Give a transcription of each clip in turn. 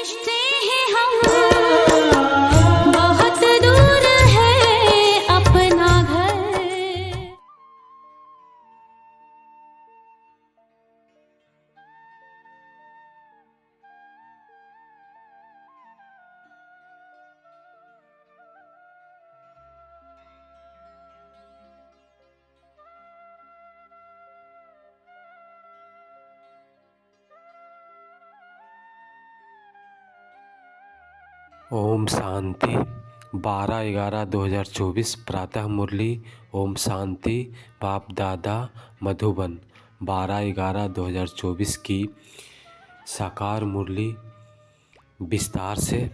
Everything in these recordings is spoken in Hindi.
समझते हैं हम बहुत दूर है अपना घर। ओम शांति 12/11/2024 प्रातः मुरली। ओम शांति बाप दादा मधुबन 12/11/2024 की साकार मुरली। विस्तार से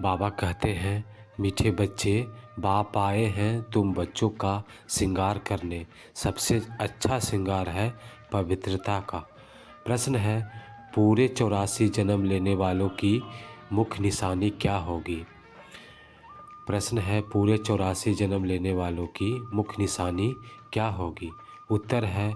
बाबा कहते हैं, मीठे बच्चे, बाप आए हैं तुम बच्चों का श्रृंगार करने। सबसे अच्छा श्रृंगार है पवित्रता का। प्रश्न है, पूरे 84 जन्म लेने वालों की मुख्य निशानी क्या होगी? प्रश्न है, पूरे 84 जन्म लेने वालों की मुख्य निशानी क्या होगी? उत्तर है,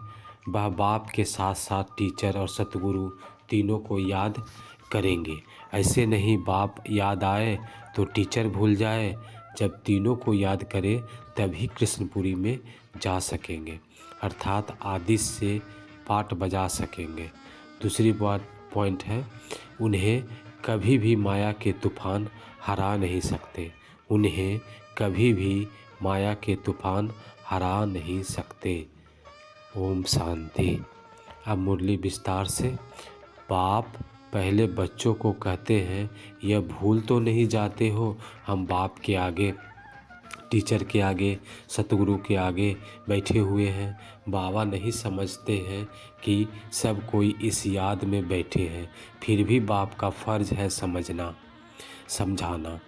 वह बाप के साथ साथ टीचर और सतगुरु तीनों को याद करेंगे। ऐसे नहीं बाप याद आए तो टीचर भूल जाए। जब तीनों को याद करे तभी कृष्णपुरी में जा सकेंगे, अर्थात आदि से पाठ बजा सकेंगे। दूसरी बात पॉइंट है, उन्हें कभी भी माया के तूफान हरा नहीं सकते। उन्हें कभी भी माया के तूफान हरा नहीं सकते। ओम शांति। अब मुरली विस्तार से। बाप पहले बच्चों को कहते हैं, यह भूल तो नहीं जाते हो हम बाप के आगे, टीचर के आगे, सतगुरु के आगे बैठे हुए हैं। बाबा नहीं समझते हैं कि सब कोई इस याद में बैठे हैं। फिर भी बाप का फ़र्ज़ है समझना, समझाना।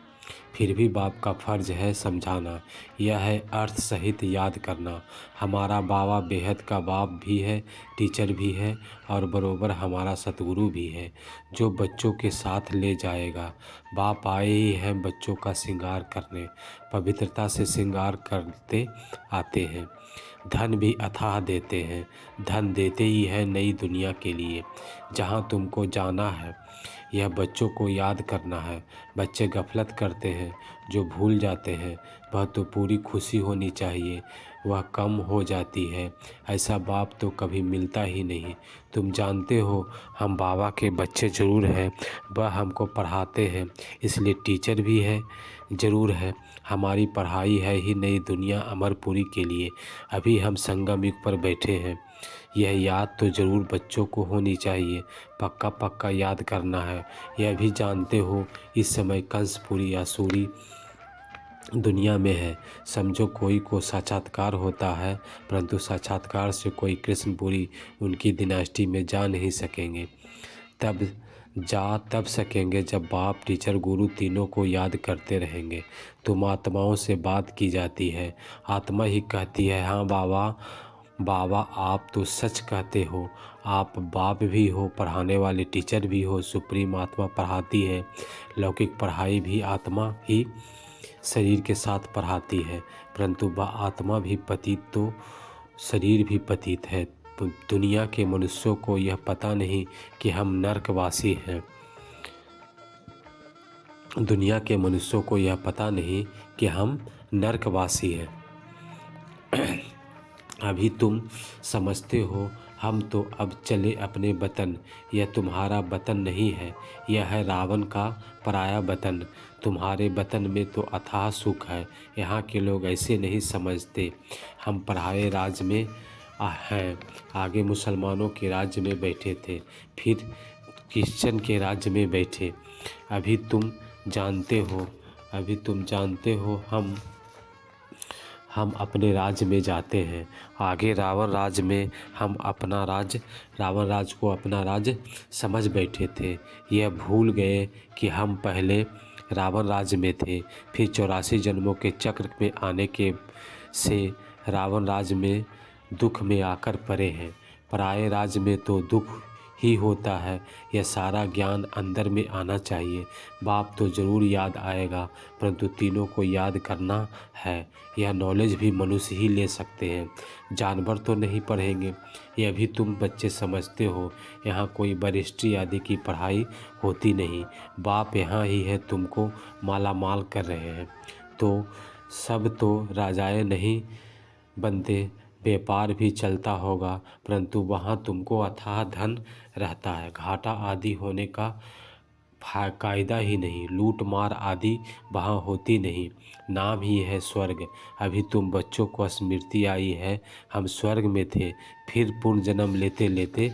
फिर भी बाप का फ़र्ज़ है समझाना। यह है अर्थ सहित याद करना। हमारा बाबा बेहद का बाप भी है, टीचर भी है और बरोबर हमारा सतगुरु भी है, जो बच्चों के साथ ले जाएगा। बाप आए ही हैं बच्चों का श्रृंगार करने, पवित्रता से श्रृंगार करते आते हैं। धन भी अथाह देते हैं। धन देते ही है नई दुनिया के लिए, जहाँ तुमको जाना है। यह बच्चों को याद करना है। बच्चे गफलत करते हैं, जो भूल जाते हैं। वह तो पूरी खुशी होनी चाहिए, वह कम हो जाती है। ऐसा बाप तो कभी मिलता ही नहीं। तुम जानते हो हम बाबा के बच्चे ज़रूर हैं, वह हमको पढ़ाते हैं, इसलिए टीचर भी है, ज़रूर है। हमारी पढ़ाई है ही नई दुनिया अमरपुरी के लिए। अभी हम संगम युग पर बैठे हैं। यह याद तो ज़रूर बच्चों को होनी चाहिए, पक्का पक्का याद करना है। यह भी जानते हो इस समय कंसपुरी आसुरी दुनिया में है। समझो कोई को साक्षात्कार होता है, परंतु साक्षात्कार से कोई कृष्णपुरी उनकी डिनास्टी में जा नहीं सकेंगे। तब सकेंगे जब बाप टीचर गुरु तीनों को याद करते रहेंगे। तुम आत्माओं से बात की जाती है, आत्मा ही कहती है, हाँ बाबा, बाबा आप तो सच कहते हो। आप बाप भी हो, पढ़ाने वाले टीचर भी हो, सुप्रीम आत्मा पढ़ाती है। लौकिक पढ़ाई भी आत्मा ही शरीर के साथ पढ़ाती है, परंतु वह आत्मा भी पतित तो शरीर भी पतित है। दुनिया के मनुष्यों को यह पता नहीं कि हम नरकवासी हैं। दुनिया के मनुष्यों को यह पता नहीं कि हम नरकवासी हैं। अभी तुम समझते हो हम तो अब चले अपने वतन। यह तुम्हारा वतन नहीं है, यह है रावण का पराया वतन। तुम्हारे वतन में तो अथाह सुख है। यहाँ के लोग ऐसे नहीं समझते। हम पराये राज्य में हैं। आगे मुसलमानों के राज्य में बैठे थे, फिर क्रिश्चियन के राज्य में बैठे। अभी तुम जानते हो हम अपने राज्य में जाते हैं। आगे रावण राज्य में हम अपना राज्य, रावण राज्य को अपना राज्य समझ बैठे थे। यह भूल गए कि हम पहले रावण राज्य में थे, फिर 84 जन्मों के चक्र में आने के से रावण राज्य में दुख में आकर पड़े हैं। पराये राज्य में तो दुख ही होता है। यह सारा ज्ञान अंदर में आना चाहिए। बाप तो ज़रूर याद आएगा, परंतु तीनों को याद करना है। यह नॉलेज भी मनुष्य ही ले सकते हैं, जानवर तो नहीं पढ़ेंगे। यह भी तुम बच्चे समझते हो। यहाँ कोई बैरिस्ट्री आदि की पढ़ाई होती नहीं। बाप यहाँ ही है, तुमको माला माल कर रहे हैं। तो सब तो राजाएं नहीं बनते, व्यापार भी चलता होगा, परंतु वहाँ तुमको अथाह धन रहता है। घाटा आदि होने का कायदा ही नहीं, लूट मार आदि वहाँ होती नहीं। नाम ही है स्वर्ग। अभी तुम बच्चों को स्मृति आई है, हम स्वर्ग में थे, फिर पुनर्जन्म लेते लेते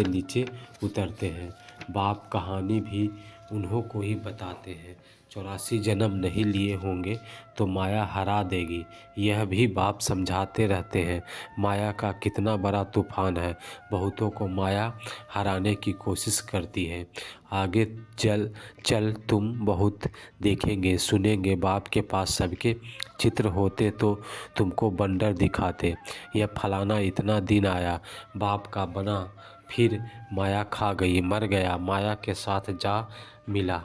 नीचे उतरते हैं। बाप कहानी भी उन्हों को ही बताते हैं। 84 जन्म नहीं लिए होंगे तो माया हरा देगी, यह भी बाप समझाते रहते हैं। माया का कितना बड़ा तूफान है, बहुतों को माया हराने की कोशिश करती है। आगे चल तुम बहुत देखेंगे सुनेंगे। बाप के पास सबके चित्र होते तो तुमको बंदर दिखाते। यह फलाना इतना दिन आया, बाप का बना, फिर माया खा गई, मर गया, माया के साथ जा मिला।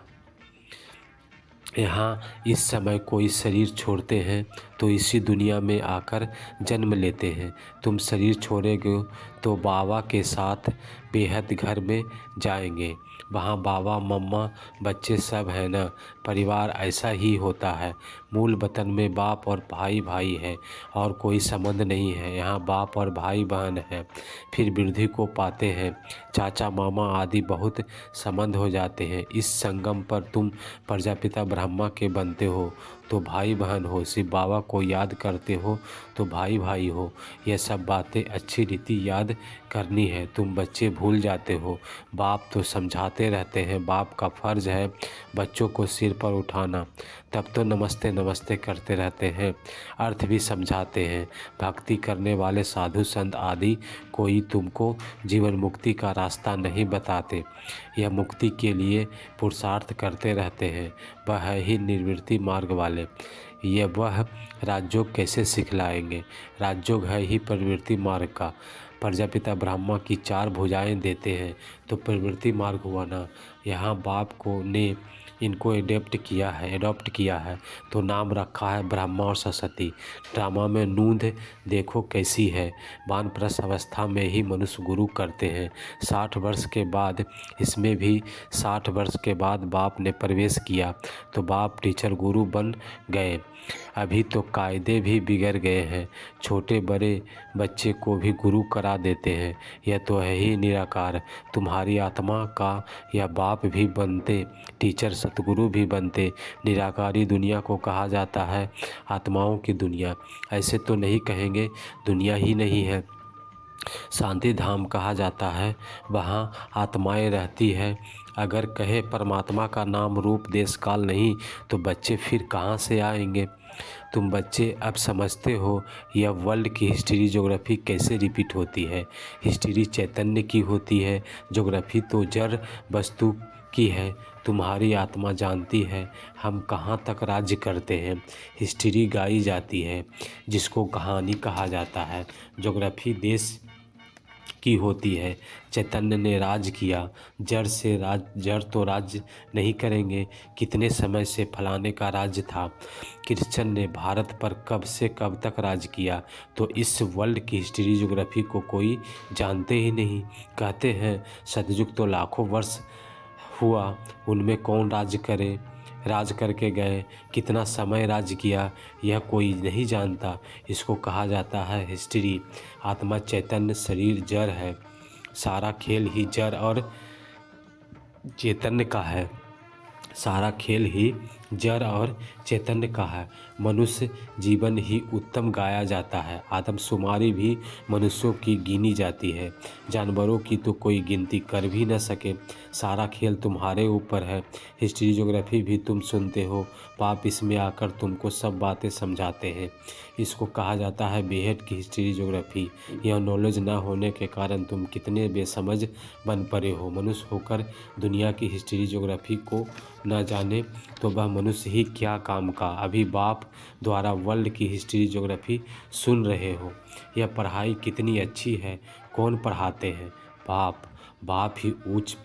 यहाँ इस समय कोई शरीर छोड़ते हैं तो इसी दुनिया में आकर जन्म लेते हैं। तुम शरीर छोड़ोगे तो बाबा के साथ बेहद घर में जाएंगे। वहाँ बाबा मम्मा बच्चे सब हैं ना, परिवार ऐसा ही होता है। मूल वतन में बाप और भाई भाई है और कोई संबंध नहीं है। यहाँ बाप और भाई बहन है, फिर वृद्धि को पाते हैं, चाचा मामा आदि बहुत संबंध हो जाते हैं। इस संगम पर तुम प्रजापिता ब्रह्मा के बनते हो तो भाई बहन हो, शिव बाबा को याद करते हो तो भाई भाई हो। यह सब बातें अच्छी रीति याद करनी है, तुम बच्चे भूल जाते हो। बाप तो समझाते रहते हैं, बाप का फर्ज है बच्चों को सिर पर उठाना, तब तो नमस्ते नमस्ते करते रहते हैं, अर्थ भी समझाते हैं। भक्ति करने वाले साधु संत आदि कोई तुमको जीवन मुक्ति का रास्ता नहीं बताते, यह मुक्ति के लिए पुरुषार्थ करते रहते हैं। वह है ही निर्वृत्ति मार्ग वाले। ये वह राजयोग कैसे सिखलाएंगे? राजयोग है ही प्रवृत्ति मार्ग का। प्रजापिता ब्रह्मा की 4 भुजाएं देते हैं तो प्रवृत्ति मार्ग हुआ ना। यहाँ बाप को ने इनको एडॉप्ट किया है तो नाम रखा है ब्रह्मा और सरस्वती। ड्रामा में नूंद देखो कैसी है। वानप्रस्थ अवस्था में ही मनुष्य गुरु करते हैं। 60 वर्ष के बाद, इसमें भी 60 वर्ष के बाद बाप ने प्रवेश किया तो बाप टीचर गुरु बन गए। अभी तो कायदे भी बिगड़ गए हैं, छोटे बड़े बच्चे को भी गुरु करा देते हैं। यह तो है ही निराकार। तुम्हारी आत्मा का यह बाप भी बनते, टीचर सतगुरु भी बनते। निराकारी दुनिया को कहा जाता है आत्माओं की दुनिया। ऐसे तो नहीं कहेंगे, दुनिया ही नहीं है। शांति धाम कहा जाता है, वहाँ आत्माएं रहती है। अगर कहे परमात्मा का नाम रूप देश काल नहीं तो बच्चे फिर कहाँ से आएंगे? तुम बच्चे अब समझते हो यह वर्ल्ड की हिस्ट्री ज्योग्राफी कैसे रिपीट होती है। हिस्ट्री चैतन्य की होती है, ज्योग्राफी तो जड़ वस्तु की है। तुम्हारी आत्मा जानती है हम कहाँ तक राज्य करते हैं। हिस्ट्री गाई जाती है जिसको कहानी कहा जाता है। ज्योग्राफी देश की होती है। चैतन्य ने राज किया, जड़ तो राज्य नहीं करेंगे। कितने समय से फलाने का राज्य था। कृष्ण ने भारत पर कब से कब तक राज किया, तो इस वर्ल्ड की हिस्ट्री ज्योग्राफी को कोई जानते ही नहीं। कहते हैं सतयुग तो लाखों वर्ष हुआ, उनमें कौन राज करके गए, कितना समय राज्य किया, यह कोई नहीं जानता। इसको कहा जाता है हिस्ट्री। आत्मा चैतन्य, शरीर जड़ है। सारा खेल ही जड़ और चैतन्य का है। सारा खेल ही जड़ और चैतन्य का है। मनुष्य जीवन ही उत्तम गाया जाता है। आदमशुमारी भी मनुष्यों की गिनी जाती है, जानवरों की तो कोई गिनती कर भी न सके। सारा खेल तुम्हारे ऊपर है। हिस्ट्री ज्योग्राफी भी तुम सुनते हो, पाप इसमें आकर तुमको सब बातें समझाते हैं। इसको कहा जाता है बेहेड की हिस्ट्री ज्योग्राफी। यह नॉलेज ना होने के कारण तुम कितने बेसमझ बन पड़े हो। मनुष्य होकर दुनिया की हिस्ट्री ज्योग्राफी को न जाने तो वह मनुष्य ही क्या काम का। अभी बाप द्वारा वर्ल्ड की हिस्ट्री ज्योग्राफी सुन रहे हो। यह पढ़ाई कितनी अच्छी है। कौन पढ़ाते हैं? बाप। बाप ही ऊंच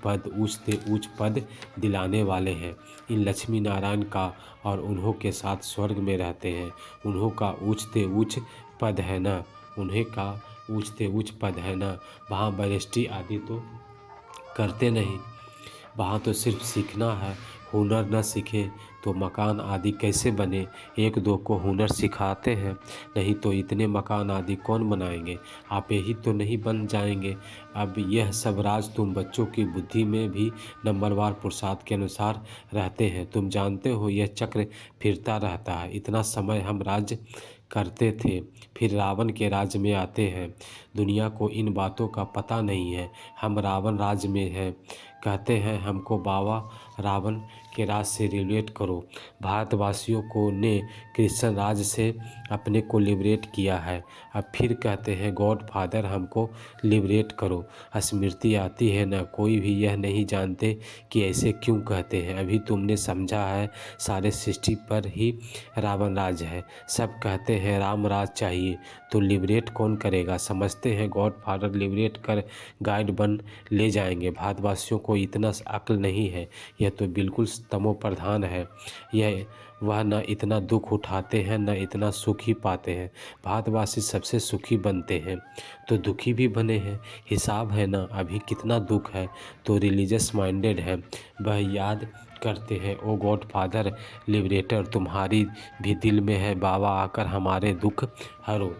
से ऊंच पद दिलाने वाले हैं इन लक्ष्मी नारायण का, और उन्हों के साथ स्वर्ग में रहते हैं। उन्हों का ऊंच से ऊंच पद है ना, उन्हें का ऊंच से ऊंच पद है ना। वहाँ बैरिस्ट्री आदि तो करते नहीं, वहाँ तो सिर्फ सीखना है। हुनर न सीखे तो मकान आदि कैसे बने। एक दो को हुनर सिखाते हैं, नहीं तो इतने मकान आदि कौन बनाएंगे। आप ही तो नहीं बन जाएंगे। अब यह सब राज तुम बच्चों की बुद्धि में भी नंबरवार पुरुषार्थ के अनुसार रहते हैं। तुम जानते हो यह चक्र फिरता रहता है। इतना समय हम राज्य करते थे, फिर रावण के राज्य में आते हैं। दुनिया को इन बातों का पता नहीं है। हम रावण राज्य में हैं, कहते हैं हमको बाबा रावण के राज से रिलेट करो। भारतवासियों को ने क्रिश्चियन राज से अपने को लिबरेट किया है। अब फिर कहते हैं गॉड फादर हमको लिबरेट करो। स्मृति आती है ना, कोई भी यह नहीं जानते कि ऐसे क्यों कहते हैं। अभी तुमने समझा है सारे सृष्टि पर ही रावण राज है। सब कहते हैं राम राज चाहिए, तो लिबरेट कौन करेगा। समझते हैं गॉड फादर लिबरेट कर गाइड बन ले जाएंगे। भारतवासियों को इतना अक्ल नहीं है। यह तो बिल्कुल तमो प्रधान है। वह न इतना दुख उठाते हैं न इतना सुख ही पाते हैं। भारतवासी सबसे सुखी बनते हैं तो दुखी भी बने हैं। हिसाब है ना, अभी कितना दुख है तो रिलीजियस माइंडेड है। वह याद करते हैं ओ गॉड फादर लिबरेटर तुम्हारी भी दिल में है। बाबा आकर हमारे दुख हरो,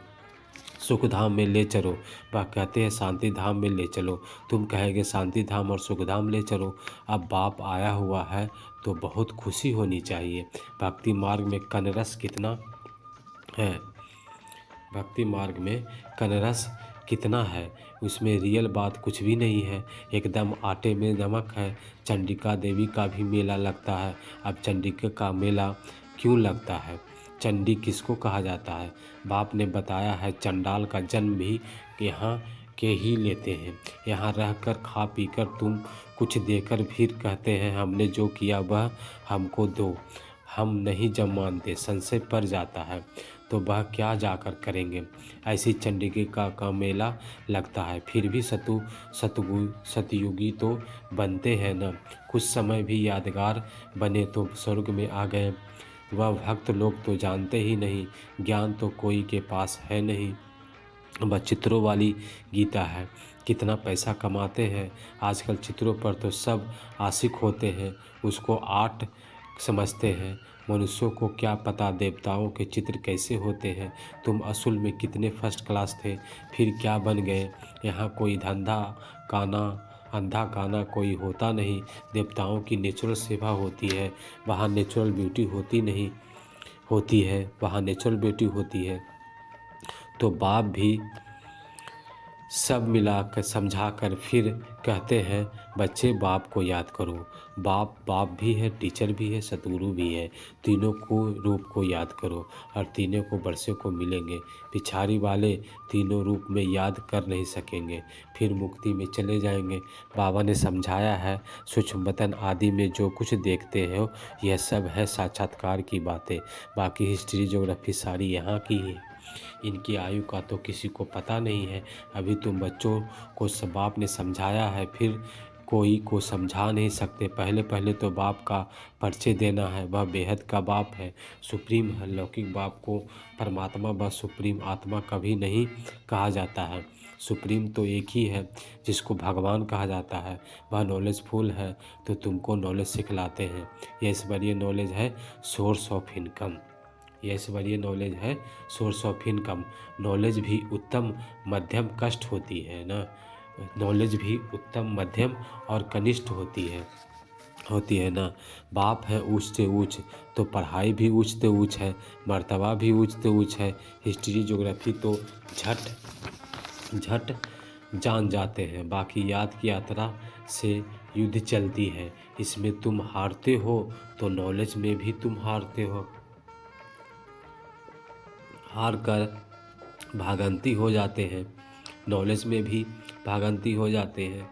सुख धाम में ले चलो। वह कहते हैं शांति धाम में ले चलो। तुम कहेंगे शांति धाम और सुख धाम ले चलो। अब बाप आया हुआ है तो बहुत खुशी होनी चाहिए। भक्ति मार्ग में कनरस कितना है, भक्ति मार्ग में कनरस कितना है, उसमें रियल बात कुछ भी नहीं है। एकदम आटे में नमक है। चंडिका देवी का भी मेला लगता है। अब चंडिका का मेला क्यों लगता है? चंडी किसको कहा जाता है? बाप ने बताया है चंडाल का जन्म भी यहाँ के ही लेते हैं। यहाँ रहकर खा पीकर तुम कुछ देकर फिर कहते हैं हमने जो किया वह हमको दो। हम नहीं जब मानते, संशय पड़ जाता है तो वह क्या जाकर करेंगे। ऐसी चंडिका का मेला लगता है। फिर भी सतयुगी तो बनते हैं न। कुछ समय भी यादगार बने तो स्वर्ग में आ गए। वह भक्त लोग तो जानते ही नहीं, ज्ञान तो कोई के पास है नहीं। वह चित्रों वाली गीता है। कितना पैसा कमाते हैं आजकल चित्रों पर, तो सब आशिक होते हैं, उसको आर्ट समझते हैं। मनुष्यों को क्या पता देवताओं के चित्र कैसे होते हैं। तुम असल में कितने फर्स्ट क्लास थे, फिर क्या बन गए। यहाँ कोई अंधा काना कोई होता नहीं। देवताओं की नेचुरल सेवा होती है, वहाँ नेचुरल ब्यूटी होती है, वहाँ नेचुरल ब्यूटी होती है। तो बाप भी सब मिलाकर समझाकर फिर कहते हैं बच्चे बाप को याद करो। बाप भी है, टीचर भी है, सतगुरु भी है। तीनों को रूप को याद करो और तीनों को वर्षों को मिलेंगे। पिछाड़ी वाले तीनों रूप में याद कर नहीं सकेंगे, फिर मुक्ति में चले जाएंगे। बाबा ने समझाया है सूक्ष्म वतन आदि में जो कुछ देखते हो यह सब है साक्षात्कार की बातें। बाकी हिस्ट्री ज्योग्राफी सारी यहाँ की है। इनकी आयु का तो किसी को पता नहीं है। अभी तुम बच्चों को सब बाप ने समझाया है, फिर कोई को समझा नहीं सकते। पहले तो बाप का परिचय देना है। वह बेहद का बाप है, सुप्रीम है। लौकिक बाप को परमात्मा व सुप्रीम आत्मा कभी नहीं कहा जाता है। सुप्रीम तो एक ही है जिसको भगवान कहा जाता है। वह नॉलेजफुल है तो तुमको नॉलेज सिखलाते हैं। यह ईश्वरीय नॉलेज है सोर्स ऑफ इनकम। यह ईश्वरीय नॉलेज है सोर्स ऑफ इनकम। नॉलेज भी उत्तम मध्यम कष्ट होती है ना। नॉलेज भी उत्तम मध्यम और कनिष्ठ होती है ना। बाप है ऊंच से ऊंच तो पढ़ाई भी ऊंच से ऊंच है, मर्तबा भी ऊंच से ऊंच है। हिस्ट्री ज्योग्राफी तो झट जान जाते हैं। बाकी याद की यात्रा से युद्ध चलती है। इसमें तुम हारते हो तो नॉलेज में भी तुम हारते हो। हार कर भागंती हो जाते हैं, नॉलेज में भी भागंती हो जाते हैं।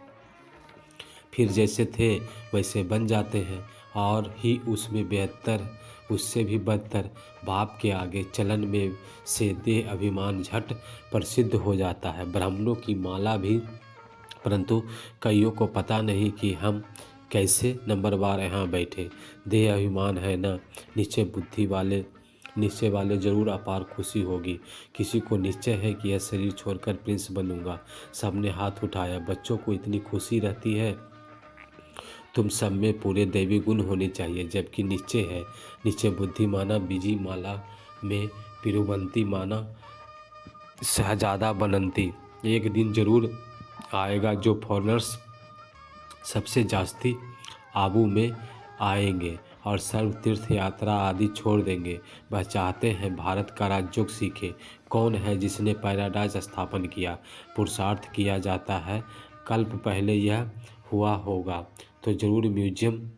फिर जैसे थे वैसे बन जाते हैं। और ही उसमें बेहतर, उससे भी बदतर बाप के आगे चलन में से देह अभिमान झट प्रसिद्ध हो जाता है। ब्राह्मणों की माला भी, परंतु कईयों को पता नहीं कि हम कैसे नंबरवार यहाँ बैठे। देह अभिमान है ना, निश्चय वाले जरूर अपार खुशी होगी। किसी को निश्चय है कि यह शरीर छोड़कर प्रिंस बनूंगा। सबने हाथ उठाया। बच्चों को इतनी खुशी रहती है। तुम सब में पूरे दैवी गुण होने चाहिए। जबकि निश्चय है, निश्चय बुद्धि माना बीजी माला में पिरुवंती माना शहजादा बनंती। एक दिन जरूर आएगा जो फॉरेनर्स सबसे जास्ती आबू में आएंगे और सर्व तीर्थ यात्रा आदि छोड़ देंगे। वह चाहते हैं भारत का राजयोग सीखे। कौन है जिसने पैराडाइज स्थापन किया? पुरुषार्थ किया जाता है। कल्प पहले यह हुआ होगा तो जरूर म्यूजियम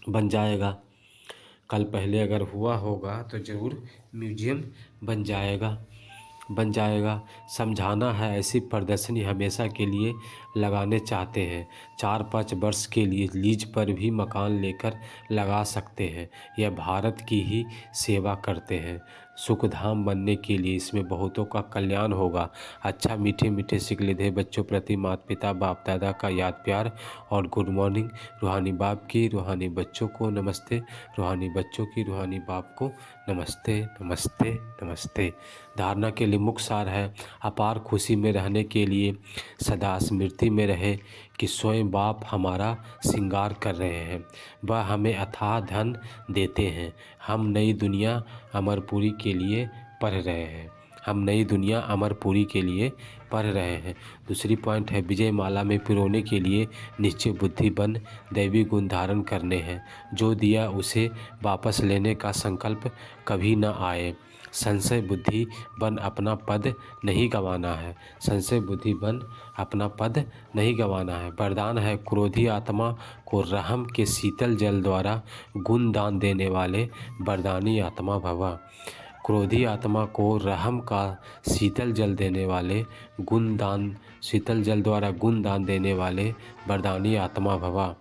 बन जाएगा। कल पहले अगर हुआ होगा तो ज़रूर म्यूजियम बन जाएगा। समझाना है, ऐसी प्रदर्शनी हमेशा के लिए लगाने चाहते हैं। 4-5 वर्ष के लिए लीज पर भी मकान लेकर लगा सकते हैं। यह भारत की ही सेवा करते हैं। सुखधाम बनने के लिए इसमें बहुतों का कल्याण होगा। अच्छा, मीठे मीठे सिकले दे बच्चों प्रति माता पिता बाप दादा का याद प्यार और गुड मॉर्निंग। रूहानी बाप की रूहानी बच्चों को नमस्ते, रूहानी बच्चों की रूहानी बाप को नमस्ते नमस्ते नमस्ते। धारणा के लिए मुख्य सार है, अपार खुशी में रहने के लिए सदा स्मृति में रहे कि स्वयं बाप हमारा श्रृंगार कर रहे हैं। वह हमें अथाह धन देते हैं। हम नई दुनिया अमरपुरी के लिए पढ़ रहे हैं। दूसरी पॉइंट है, विजय माला में पिरोने के लिए निश्चय बुद्धि बन दैवी गुण धारण करने हैं। जो दिया उसे वापस लेने का संकल्प कभी न आए। संशय बुद्धि बन अपना पद नहीं गंवाना है। वरदान है, क्रोधी आत्मा को रहम के शीतल जल द्वारा गुण दान देने वाले वरदानी आत्मा भव। क्रोधी आत्मा को रहम का शीतल जल द्वारा गुण दान देने वाले वरदानी आत्मा भवा।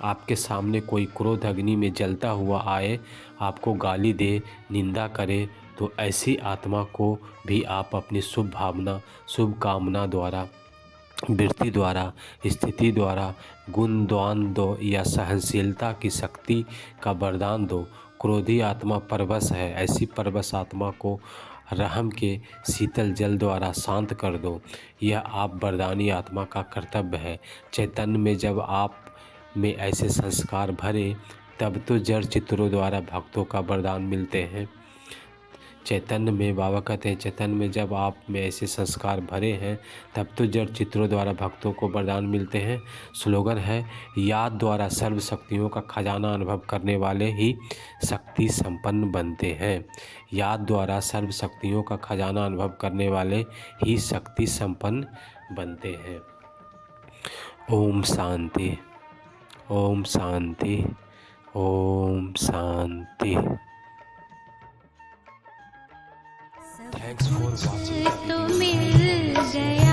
आपके सामने कोई क्रोध अग्नि में जलता हुआ आए, आपको गाली दे, निंदा करे, तो ऐसी आत्मा को भी आप अपनी शुभ कामना द्वारा, वृत्ति द्वारा, स्थिति द्वारा गुण दान दो या सहनशीलता की शक्ति का वरदान दो। क्रोधी आत्मा परवश है, ऐसी परवश आत्मा को रहम के शीतल जल द्वारा शांत कर दो। यह आप वरदानी आत्मा का कर्तव्य है। चैतन्य में जब आप में ऐसे संस्कार भरे, तब तो जड़ चित्रों द्वारा भक्तों का वरदान मिलते हैं। चैतन्य में बाबा कहते हैं, चैतन्य में जब आप में ऐसे संस्कार भरे हैं, तब तो जड़ चित्रों द्वारा भक्तों को वरदान मिलते हैं। स्लोगन है, याद द्वारा सर्व शक्तियों का खजाना अनुभव करने वाले ही शक्ति संपन्न बनते हैं। याद द्वारा सर्व शक्तियों का खजाना अनुभव करने वाले ही शक्ति संपन्न बनते हैं। ओम शांति, ओम शांति, ओम शांति। Thanks for watching. तो मिल गया।